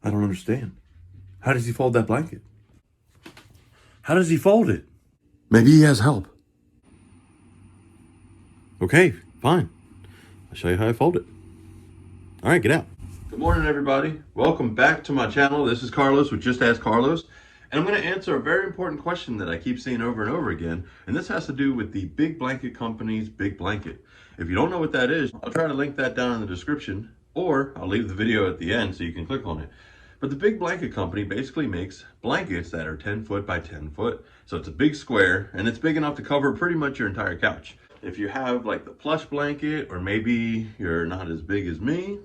I don't understand. How does he fold that blanket? How does he fold it? Maybe he has help. Okay, fine. I'll show you how I fold it. All right, get out. Good morning, everybody. Welcome back to my channel. This is Carlos with Just Ask Carlos. And I'm going to answer a very important question that I keep seeing over and over again. And this has to do with the Big Blanket Company's Big Blanket. If you don't know what that is, I'll try to link that down in the description, or I'll leave the video at the end so you can click on it. But the Big Blanket Company basically makes blankets that are 10 foot by 10 foot. So it's a big square, and it's big enough to cover pretty much your entire couch. If you have like the plush blanket, or maybe you're not as big as me.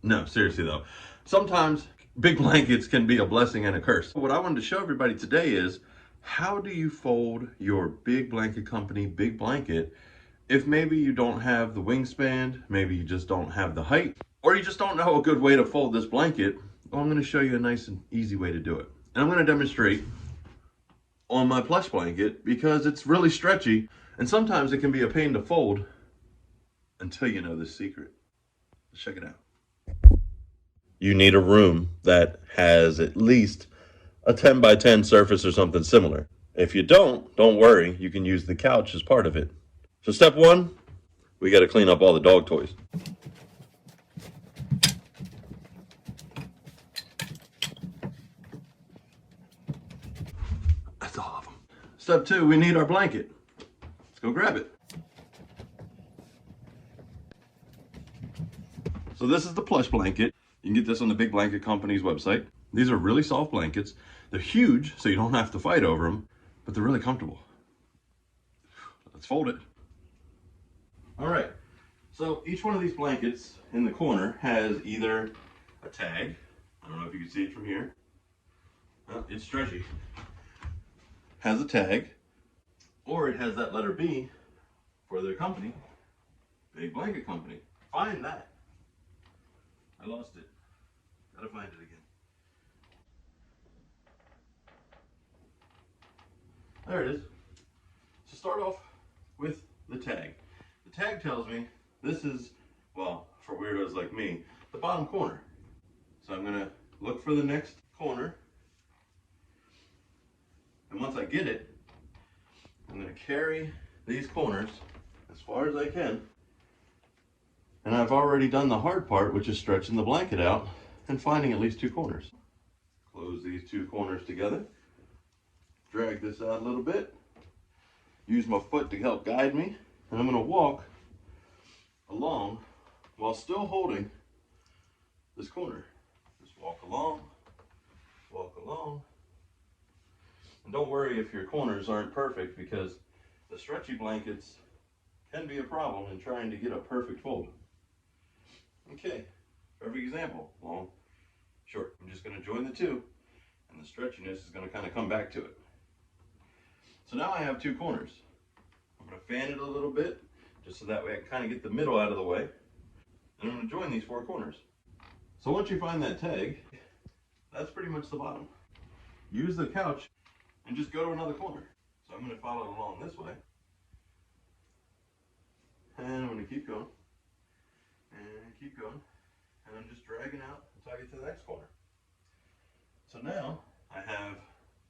No, seriously though. Sometimes big blankets can be a blessing and a curse. What I wanted to show everybody today is, how do you fold your Big Blanket Company big blanket if maybe you don't have the wingspan, maybe you just don't have the height, or you just don't know a good way to fold this blanket? Well, I'm going to show you a nice and easy way to do it. And I'm going to demonstrate on my plush blanket because it's really stretchy and sometimes it can be a pain to fold until you know this secret. Let's check it out. You need a room that has at least a 10 by 10 surface or something similar. If you don't worry, you can use the couch as part of it. So step one, we got to clean up all the dog toys. That's all of them. Step two, we need our blanket. Let's go grab it. So this is the plush blanket. You can get this on the Big Blanket Company's website. These are really soft blankets. They're huge, so you don't have to fight over them, but they're really comfortable. Let's fold it. All right, so each one of these blankets in the corner has either a tag. I don't know if you can see it from here. Oh, it's stretchy. Has a tag, or it has that letter B for their company, Big Blanket Company. Find that. I lost it. Gotta find it again. There it is. So start off with the tag. The tag tells me this is, well, for weirdos like me, the bottom corner. So I'm gonna look for the next corner. And once I get it, I'm gonna carry these corners as far as I can. And I've already done the hard part, which is stretching the blanket out and finding at least two corners. Close these two corners together. Drag this out a little bit. Use my foot to help guide me. And I'm going to walk along while still holding this corner. Just walk along, walk along. And don't worry if your corners aren't perfect, because the stretchy blankets can be a problem in trying to get a perfect fold. Okay, perfect example. Long, short. I'm just going to join the two, and the stretchiness is going to kind of come back to it. So now I have two corners. I'm going to fan it a little bit, just so that way I can kind of get the middle out of the way. And I'm going to join these four corners. So once you find that tag, that's pretty much the bottom. Use the couch and just go to another corner. So I'm going to follow along this way. And I'm going to keep going. And keep going, and I'm just dragging out until I get to the next corner. So now I have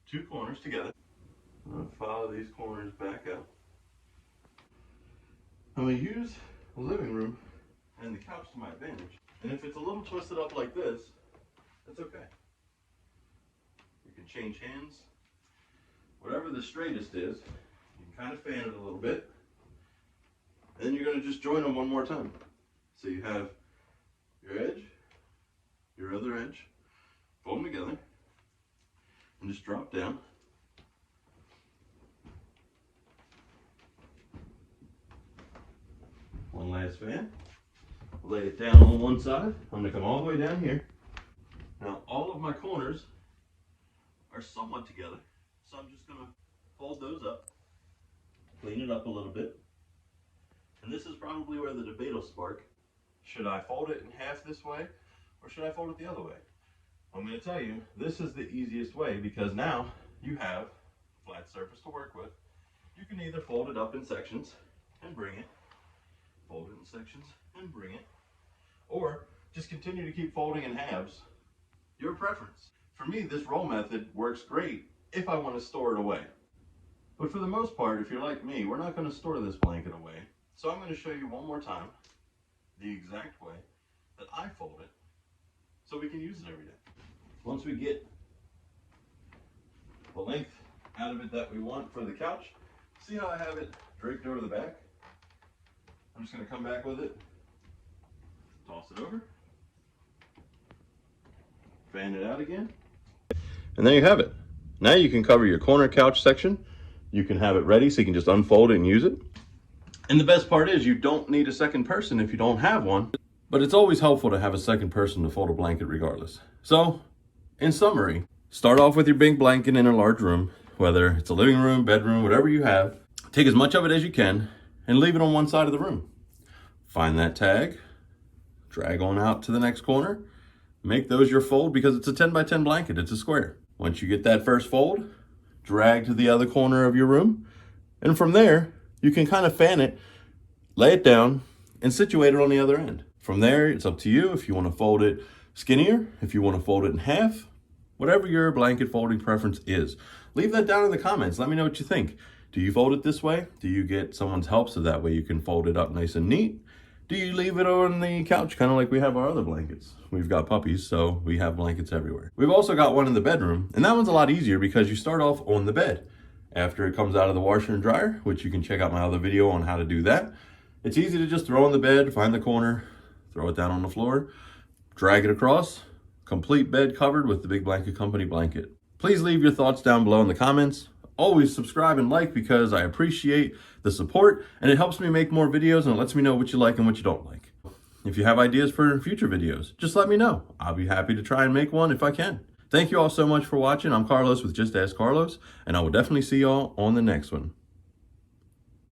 two corners together. I'm going to follow these corners back out. I'm going to use the living room and the couch to my advantage. And if it's a little twisted up like this, that's okay. You can change hands. Whatever the straightest is, you can kind of fan it a little bit. And then you're going to just join them one more time. So you have your edge, your other edge, fold them together, and just drop down. One last fan. Lay it down on one side. I'm going to come all the way down here. Now all of my corners are somewhat together, so I'm just going to fold those up, clean it up a little bit. And this is probably where the debate will spark. Should I fold it in half this way, or should I fold it the other way? I'm going to tell you, this is the easiest way, because now you have a flat surface to work with. You can either fold it up in sections and bring it, fold it in sections and bring it, or just continue to keep folding in halves. Your preference. For me, this roll method works great if I want to store it away. But for the most part, if you're like me, we're not going to store this blanket away. So I'm going to show you one more time the exact way that I fold it so we can use it every day. Once we get the length out of it that we want for the couch, see how I have it draped over the back? I'm just going to come back with it, toss it over, fan it out again, and there you have it. Now you can cover your corner couch section. You can have it ready so you can just unfold it and use it. And the best part is you don't need a second person if you don't have one, but it's always helpful to have a second person to fold a blanket regardless. So, in summary, start off with your big blanket in a large room, whether it's a living room, bedroom, whatever you have. Take as much of it as you can and leave it on one side of the room. Find that tag, drag on out to the next corner, make those your fold because it's a 10 by 10 blanket, it's a square. Once you get that first fold, drag to the other corner of your room, and from there, you can kind of fan it, lay it down, and situate it on the other end. From there, it's up to you if you want to fold it skinnier, if you want to fold it in half, whatever your blanket folding preference is. Leave that down in the comments. Let me know what you think. Do you fold it this way? Do you get someone's help so that way you can fold it up nice and neat? Do you leave it on the couch, kind of like we have our other blankets? We've got puppies, so we have blankets everywhere. We've also got one in the bedroom, and that one's a lot easier because you start off on the bed. After it comes out of the washer and dryer, which you can check out my other video on how to do that, it's easy to just throw on the bed, find the corner, throw it down on the floor, drag it across, complete bed covered with the Big Blanket Company blanket. Please leave your thoughts down below in the comments. Always subscribe and like because I appreciate the support and it helps me make more videos and it lets me know what you like and what you don't like. If you have ideas for future videos, just let me know. I'll be happy to try and make one if I can. Thank you all so much for watching. I'm Carlos with Just Ask Carlos, and I will definitely see y'all on the next one.